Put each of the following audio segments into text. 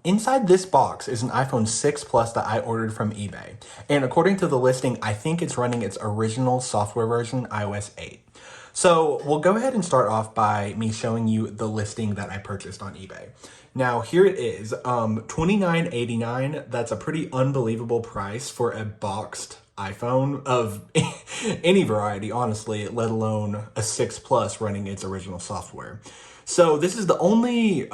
Inside this box is an iPhone 6 Plus that I ordered from eBay. And according to the listing, I think it's running its original software version, iOS 8. So we'll go ahead and start off by me showing you the listing that I purchased on eBay. Now here it is, $29.89. That's a pretty unbelievable price for a boxed iPhone of any variety, honestly, let alone a 6 Plus running its original software. So this is the only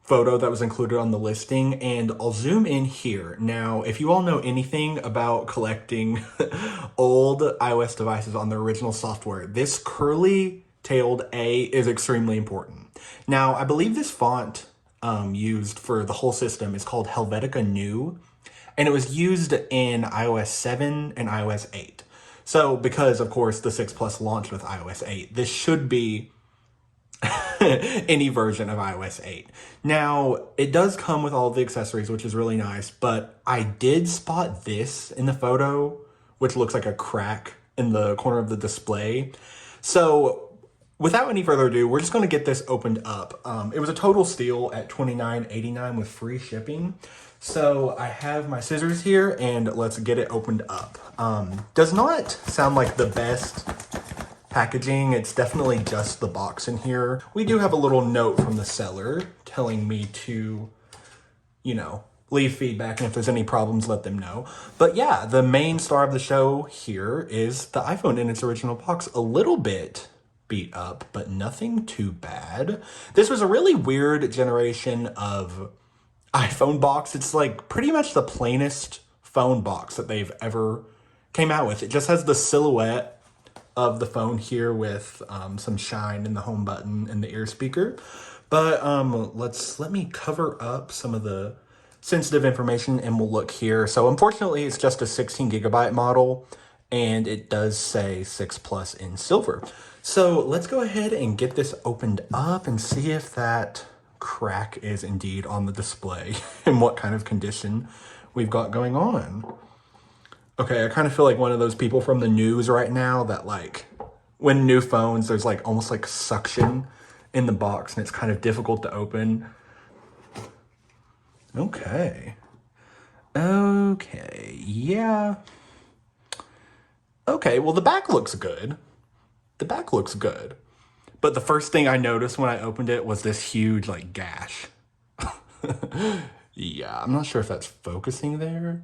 photo that was included on the listing, and I'll zoom in here. Now, if you all know anything about collecting old iOS devices on their original software, this curly-tailed A is extremely important. Now, I believe this font used for the whole system is called Helvetica New, and it was used in iOS 7 and iOS 8. So, because, of course, the 6 Plus launched with iOS 8, this should be any version of iOS 8. Now, it does come with all of the accessories, which is really nice, but I did spot this in the photo, which looks like a crack in the corner of the display. So, without any further ado, we're just going to get this opened up. It was a total steal at $29.89 with free shipping. So, I have my scissors here, and let's get it opened up. Does not sound like the best packaging. It's definitely just the box in here. We do have a little note from the seller telling me to, leave feedback, and if there's any problems, let them know. But yeah, the main star of the show here is the iPhone in its original box. A little bit beat up, but nothing too bad. This was a really weird generation of iPhone box. It's like pretty much the plainest phone box that they've ever came out with. It just has the silhouette of the phone here with some shine in the home button and the ear speaker. But let me cover up some of the sensitive information and we'll look here. So unfortunately, it's just a 16 gigabyte model, and it does say 6 Plus in silver. So let's go ahead and get this opened up and see if that crack is indeed on the display and what kind of condition we've got going on. Okay, I kind of feel like one of those people from the news right now that, like, when new phones, there's like almost like suction in the box and it's kind of difficult to open. Okay, yeah. Okay, well, the back looks good. The back looks good. But the first thing I noticed when I opened it was this huge, like, gash. Yeah, I'm not sure if that's focusing there,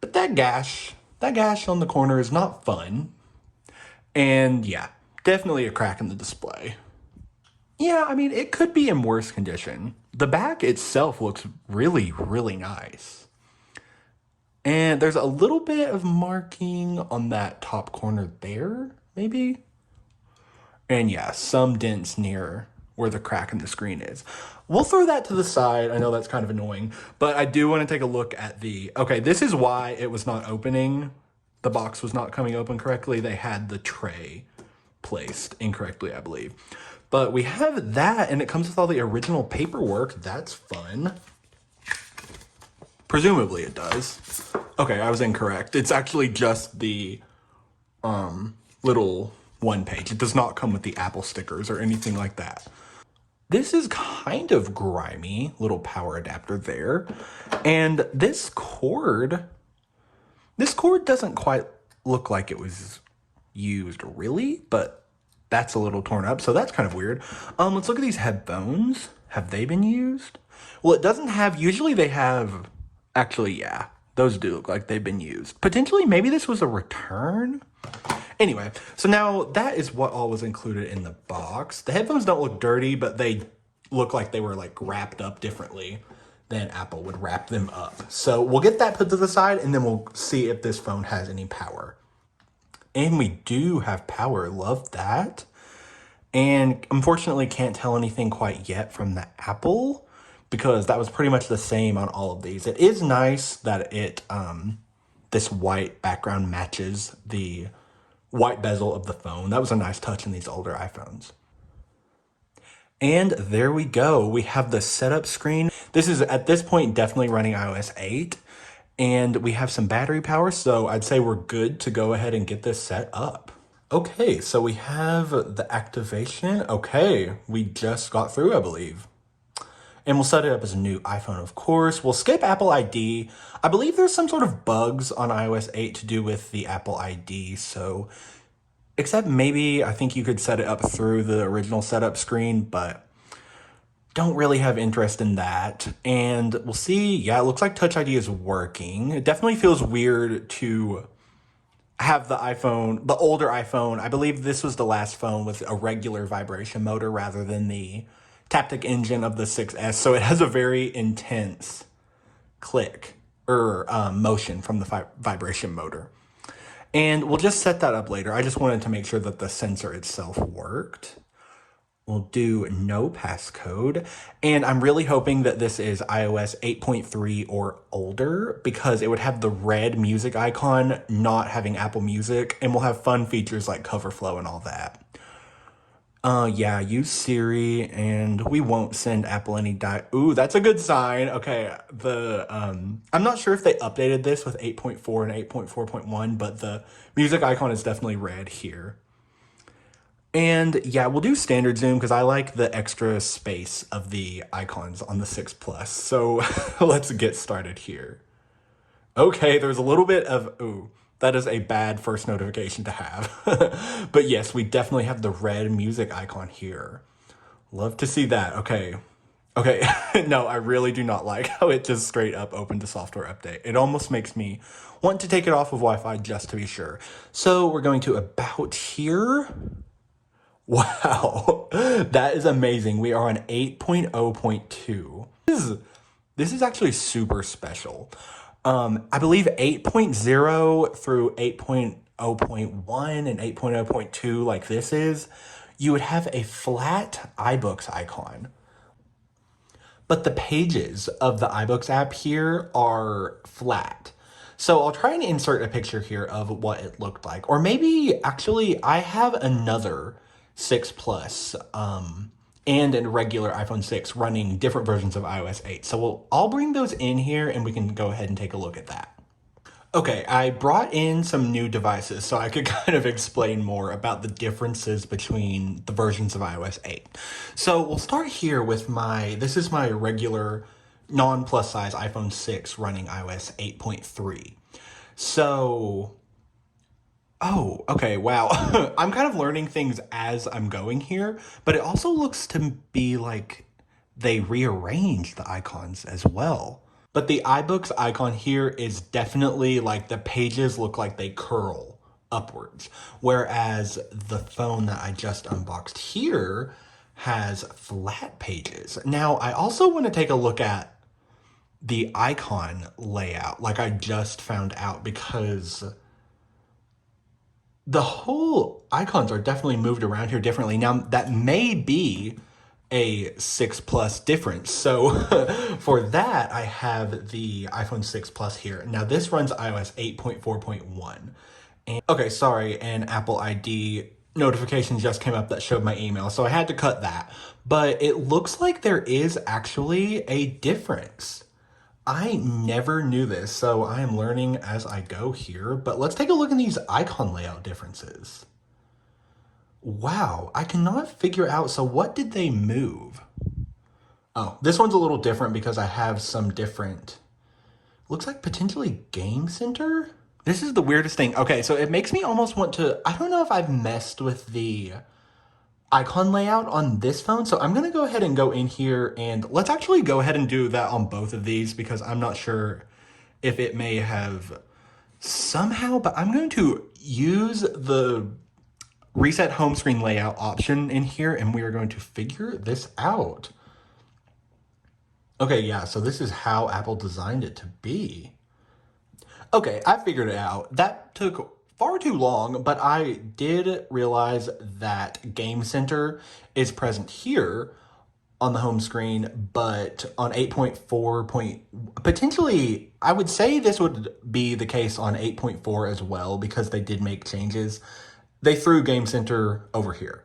but that gash on the corner is not fun. And yeah, definitely a crack in the display. Yeah, I mean, it could be in worse condition. The back itself looks really, really nice. And there's a little bit of marking on that top corner there, maybe? And yeah, some dents near where the crack in the screen is. We'll throw that to the side. I know that's kind of annoying, but I do want to take a look at okay, this is why it was not opening. The box was not coming open correctly. They had the tray placed incorrectly, I believe. But we have that, and it comes with all the original paperwork. That's fun. Presumably it does. Okay, I was incorrect. It's actually just the little one page. It does not come with the Apple stickers or anything like that. This is kind of grimy, little power adapter there. And this cord doesn't quite look like it was used really, but that's a little torn up, so that's kind of weird. Let's look at these headphones. Have they been used? Well, it doesn't have, usually they have, actually, yeah, those do look like they've been used. Potentially, maybe this was a return? Anyway, so now that is what all was included in the box. The headphones don't look dirty, but they look like they were like wrapped up differently than Apple would wrap them up. So we'll get that put to the side, and then we'll see if this phone has any power. And we do have power, love that. And unfortunately can't tell anything quite yet from the Apple, because that was pretty much the same on all of these. It is nice that this white background matches the white bezel of the phone. That was a nice touch in these older iPhones. And there we go. We have the setup screen. This is, at this point, definitely running iOS 8. And we have some battery power, so I'd say we're good to go ahead and get this set up. Okay, so we have the activation. Okay, we just got through, I believe. And we'll set it up as a new iPhone, of course. We'll skip Apple ID. I believe there's some sort of bugs on iOS 8 to do with the Apple ID, so except maybe I think you could set it up through the original setup screen, but don't really have interest in that. And we'll see. Yeah, it looks like Touch ID is working. It definitely feels weird to have the iPhone, the older iPhone. I believe this was the last phone with a regular vibration motor rather than the Taptic engine of the 6S. So it has a very intense click or motion from the vibration motor. And we'll just set that up later. I just wanted to make sure that the sensor itself worked. We'll do no passcode. And I'm really hoping that this is iOS 8.3 or older because it would have the red music icon, not having Apple Music, and we'll have fun features like cover flow and all that. Yeah, use Siri, and we won't send Apple any Ooh, that's a good sign. Okay, I'm not sure if they updated this with 8.4 and 8.4.1, but the music icon is definitely red here. And yeah, we'll do standard zoom because I like the extra space of the icons on the 6 Plus. So let's get started here. Okay, there's a little bit of, ooh, that is a bad first notification to have. But yes, we definitely have the red music icon here. Love to see that. Okay. Okay, no, I really do not like how it just straight up opened a software update. It almost makes me want to take it off of Wi-Fi just to be sure. So we're going to about here. Wow, that is amazing. We are on 8.0.2. This is actually super special. I believe 8.0 through 8.0.1 and 8.0.2, like this is, you would have a flat iBooks icon. But the pages of the iBooks app here are flat. So I'll try and insert a picture here of what it looked like. Or maybe, actually, I have another 6 Plus and a regular iPhone 6 running different versions of iOS 8. So I'll bring those in here and we can go ahead and take a look at that. Okay, I brought in some new devices so I could kind of explain more about the differences between the versions of iOS 8. So we'll start here with this is my regular non-plus size iPhone 6 running iOS 8.3. So, oh, okay, wow. I'm kind of learning things as I'm going here, but it also looks to be like they rearranged the icons as well. But the iBooks icon here is definitely like the pages look like they curl upwards, whereas the phone that I just unboxed here has flat pages. Now, I also want to take a look at the icon layout like I just found out because the whole icons are definitely moved around here differently. Now, that may be a 6 Plus difference. So for that, I have the iPhone 6 Plus here. Now, this runs iOS 8.4.1. And, okay, sorry, an Apple ID notification just came up that showed my email, so I had to cut that. But it looks like there is actually a difference. I never knew this, so I am learning as I go here, but let's take a look at these icon layout differences. Wow, I cannot figure out, so what did they move? Oh, this one's a little different because I have some different, looks like potentially Game Center? This is the weirdest thing. Okay, so it makes me almost want to, I don't know if I've messed with the icon layout on this phone. So I'm going to go ahead and go in here and let's actually go ahead and do that on both of these because I'm not sure if it may have somehow, but I'm going to use the reset home screen layout option in here and we are going to figure this out. Okay, yeah, so this is how Apple designed it to be. Okay, I figured it out. That took far too long, but I did realize that Game Center is present here on the home screen, but on 8.4 potentially, I would say this would be the case on 8.4 as well because they did make changes. They threw Game Center over here.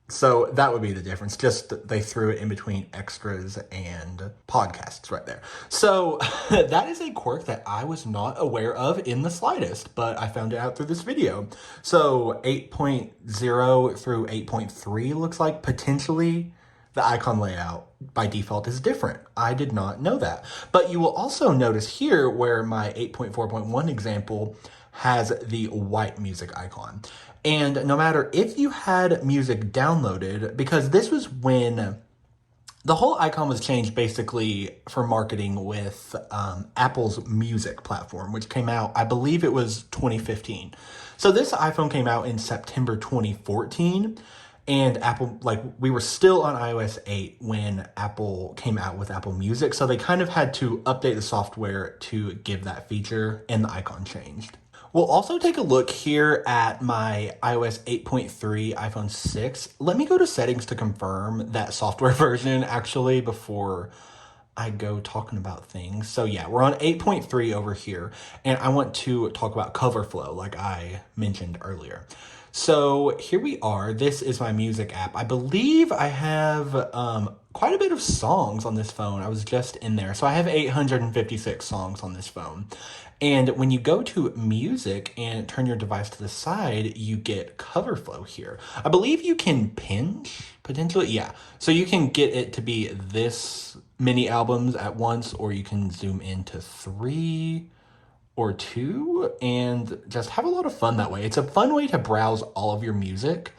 So that would be the difference. Just they threw it in between extras and podcasts right there. So that is a quirk that I was not aware of in the slightest, but I found it out through this video. So 8.0 through 8.3 looks like potentially the icon layout by default is different. I did not know that. But you will also notice here where my 8.4.1 example has the white music icon. And no matter if you had music downloaded, because this was when the whole icon was changed basically for marketing with Apple's music platform, which came out, I believe it was 2015. So this iPhone came out in September 2014. And Apple, like, we were still on iOS 8 when Apple came out with Apple Music. So they kind of had to update the software to give that feature, and the icon changed. We'll also take a look here at my iOS 8.3 iPhone 6. Let me go to settings to confirm that software version actually before I go talking about things. So yeah, we're on 8.3 over here, and I want to talk about cover flow like I mentioned earlier. So here we are. This is my music app. I believe I have quite a bit of songs on this phone. I was just in there. So I have 856 songs on this phone. And when you go to music and turn your device to the side, you get cover flow here. I believe you can pinch, potentially. Yeah. So you can get it to be this many albums at once, or you can zoom into 3 or 2 and just have a lot of fun that way. It's a fun way to browse all of your music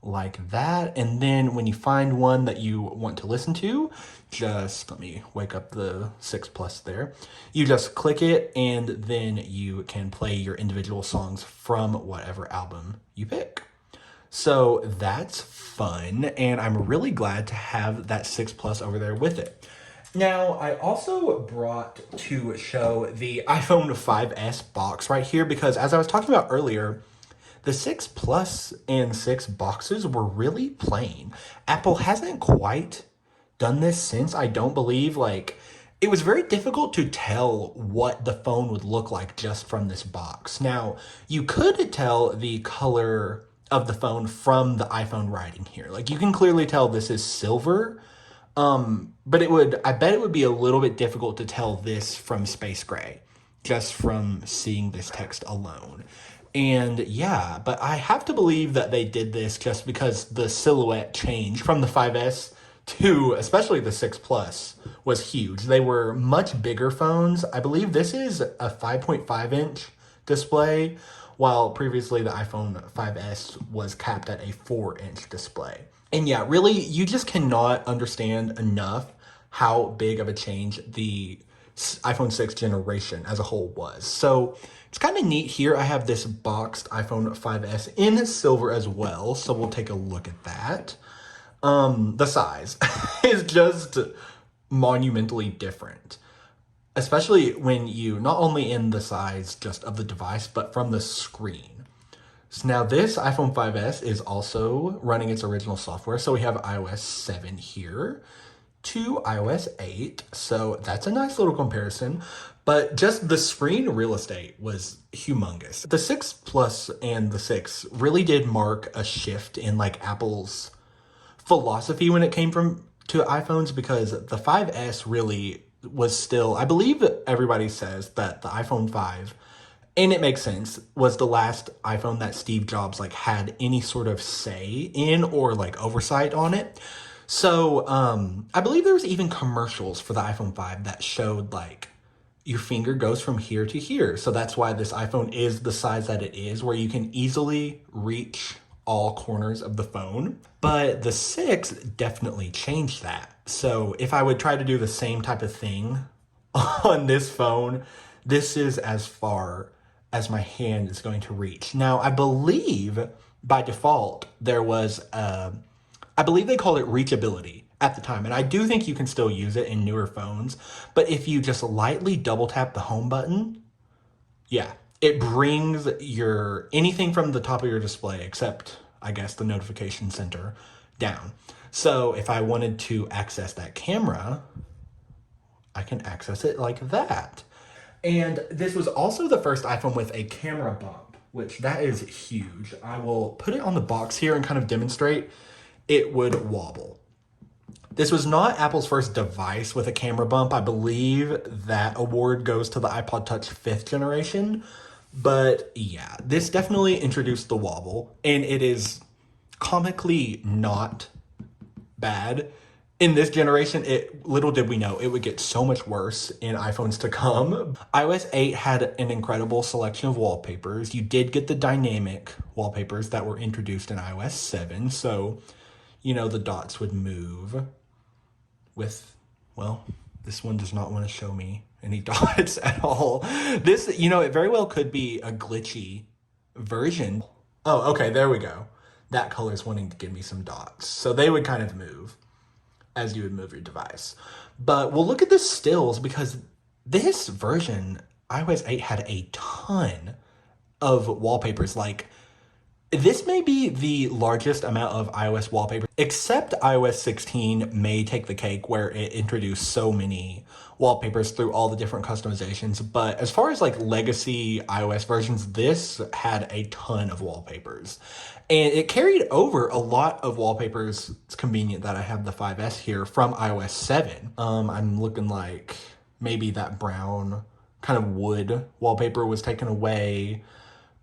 like that. And then when you find one that you want to listen to, just let me wake up the 6 Plus there. You just click it, and then you can play your individual songs from whatever album you pick. So that's fun, and I'm really glad to have that 6 Plus over there with it. Now, I also brought to show the iPhone 5S box right here because, as I was talking about earlier, the 6 Plus and 6 boxes were really plain. Apple hasn't quite done this since, I don't believe. Like, it was very difficult to tell what the phone would look like just from this box. Now, you could tell the color of the phone from the iPhone writing here. Like, you can clearly tell this is silver. But I bet it would be a little bit difficult to tell this from space gray, just from seeing this text alone. And yeah, but I have to believe that they did this just because the silhouette change from the 5S to especially the 6 Plus was huge. They were much bigger phones. I believe this is a 5.5 inch display, while previously the iPhone 5S was capped at a 4-inch display. And yeah, really, you just cannot understand enough how big of a change the iPhone 6 generation as a whole was. So it's kind of neat here. I have this boxed iPhone 5S in silver as well. So we'll take a look at that. The size is just monumentally different, especially when you not only in the size just of the device, but from the screen. So now this iPhone 5S is also running its original software. So we have iOS 7 here to iOS 8. So that's a nice little comparison. But just the screen real estate was humongous. The 6 Plus and the 6 really did mark a shift in like Apple's philosophy when it came to iPhones, because the 5S really was still, I believe everybody says that the iPhone 5, and it makes sense, was the last iPhone that Steve Jobs like had any sort of say in or like oversight on it. So I believe there was even commercials for the iPhone 5 that showed like your finger goes from here to here. So that's why this iPhone is the size that it is, where you can easily reach all corners of the phone. But the 6 definitely changed that. So if I would try to do the same type of thing on this phone, this is as far as my hand is going to reach. Now, I believe by default, there was, I believe they called it reachability at the time. And I do think you can still use it in newer phones. But if you just lightly double tap the home button, yeah, it brings your anything from the top of your display, except I guess the notification center, down. So if I wanted to access that camera, I can access it like that. And this was also the first iPhone with a camera bump, which that is huge. I will put it on the box here and kind of demonstrate. It would wobble. This was not Apple's first device with a camera bump. I believe that award goes to the iPod Touch 5th generation. But yeah, this definitely introduced the wobble, and it is comically not bad. In this generation, little did we know it would get so much worse in iPhones to come. iOS 8 had an incredible selection of wallpapers. You did get the dynamic wallpapers that were introduced in iOS 7. So, the dots would move with, well, this one does not want to show me any dots at all. This, it very well could be a glitchy version. Oh, okay, there we go. That color's wanting to give me some dots. So they would kind of move as you would move your device. But we'll look at the stills because this version, iOS 8, had a ton of wallpapers. Like, this may be the largest amount of iOS wallpaper, except iOS 16 may take the cake where it introduced so many wallpapers through all the different customizations. But as far as like legacy iOS versions, this had a ton of wallpapers. And it carried over a lot of wallpapers. It's convenient that I have the 5S here from iOS 7. I'm looking like maybe that brown kind of wood wallpaper was taken away.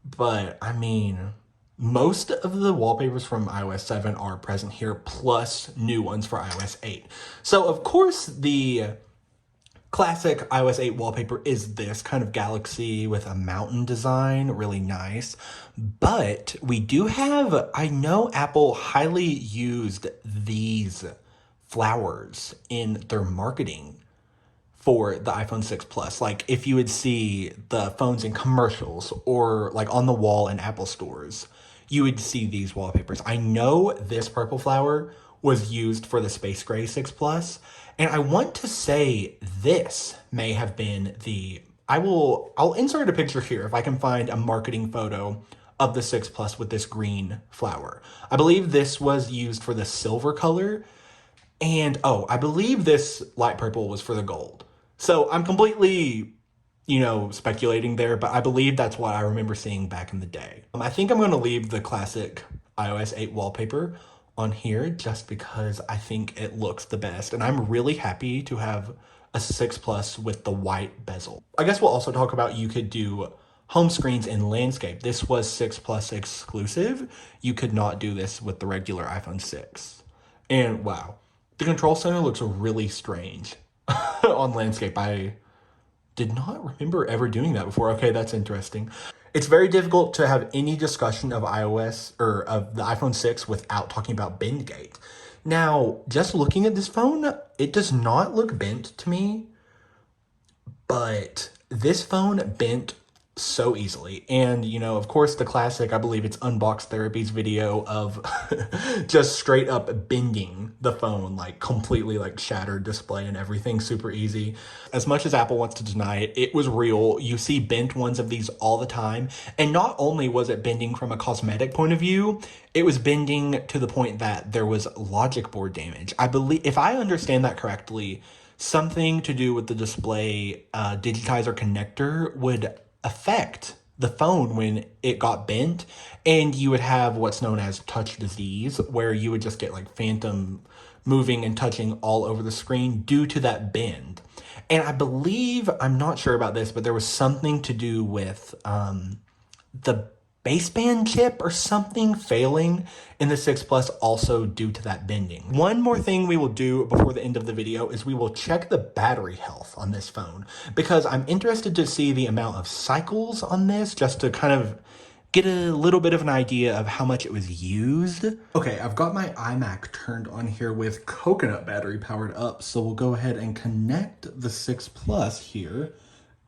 But I mean, most of the wallpapers from iOS 7 are present here, plus new ones for iOS 8. So, of course, the classic iOS 8 wallpaper is this kind of galaxy with a mountain design, really nice. But we do have, I know Apple highly used these flowers in their marketing for the iPhone 6 Plus. Like, if you would see the phones in commercials or like on the wall in Apple stores, you would see these wallpapers. I know this purple flower was used for the Space Gray 6 Plus, and I want to say this may have been I'll insert a picture here if I can find a marketing photo of the 6 Plus with this green flower. I believe this was used for the silver color, and I believe this light purple was for the gold. So I'm completely speculating there, but I believe that's what I remember seeing back in the day. I think I'm going to leave the classic iOS 8 wallpaper on here just because I think it looks the best. And I'm really happy to have a 6 Plus with the white bezel. I guess we'll also talk about you could do home screens in landscape. This was 6 Plus exclusive. You could not do this with the regular iPhone 6. And wow, the control center looks really strange on landscape. I did not remember ever doing that before. Okay, that's interesting. It's very difficult to have any discussion of iOS or of the iPhone 6 without talking about bend gate. Now, just looking at this phone, it does not look bent to me, but this phone bent so easily. And, of course, the classic, I believe it's Unbox Therapy's video of just straight up bending the phone, like completely like shattered display and everything, super easy. As much as Apple wants to deny it, it was real. You see bent ones of these all the time. And not only was it bending from a cosmetic point of view, it was bending to the point that there was logic board damage. I believe, if I understand that correctly, something to do with the display digitizer connector would affect the phone when it got bent, and you would have what's known as touch disease, where you would just get like phantom moving and touching all over the screen due to that bend. And I believe, I'm not sure about this, but there was something to do with the baseband chip or something failing in the 6 Plus also due to that bending. One more thing we will do before the end of the video is we will check the battery health on this phone, because I'm interested to see the amount of cycles on this just to kind of get a little bit of an idea of how much it was used. Okay, I've got my iMac turned on here with coconut battery powered up, so we'll go ahead and connect the 6 Plus here.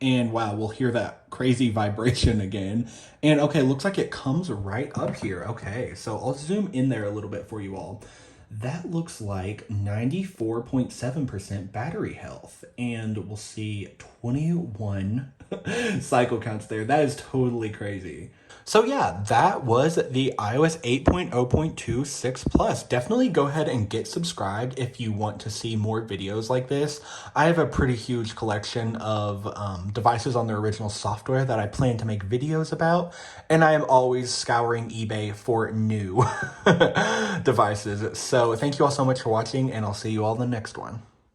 And wow, we'll hear that crazy vibration again. And okay, looks like it comes right up here. Okay, so I'll zoom in there a little bit for you all. That looks like 94.7% battery health. And we'll see 21 cycle counts there. That is totally crazy. So yeah, that was the iOS 8.0.2 6 Plus. Definitely go ahead and get subscribed if you want to see more videos like this. I have a pretty huge collection of devices on their original software that I plan to make videos about, and I am always scouring eBay for new devices. So thank you all so much for watching, and I'll see you all in the next one.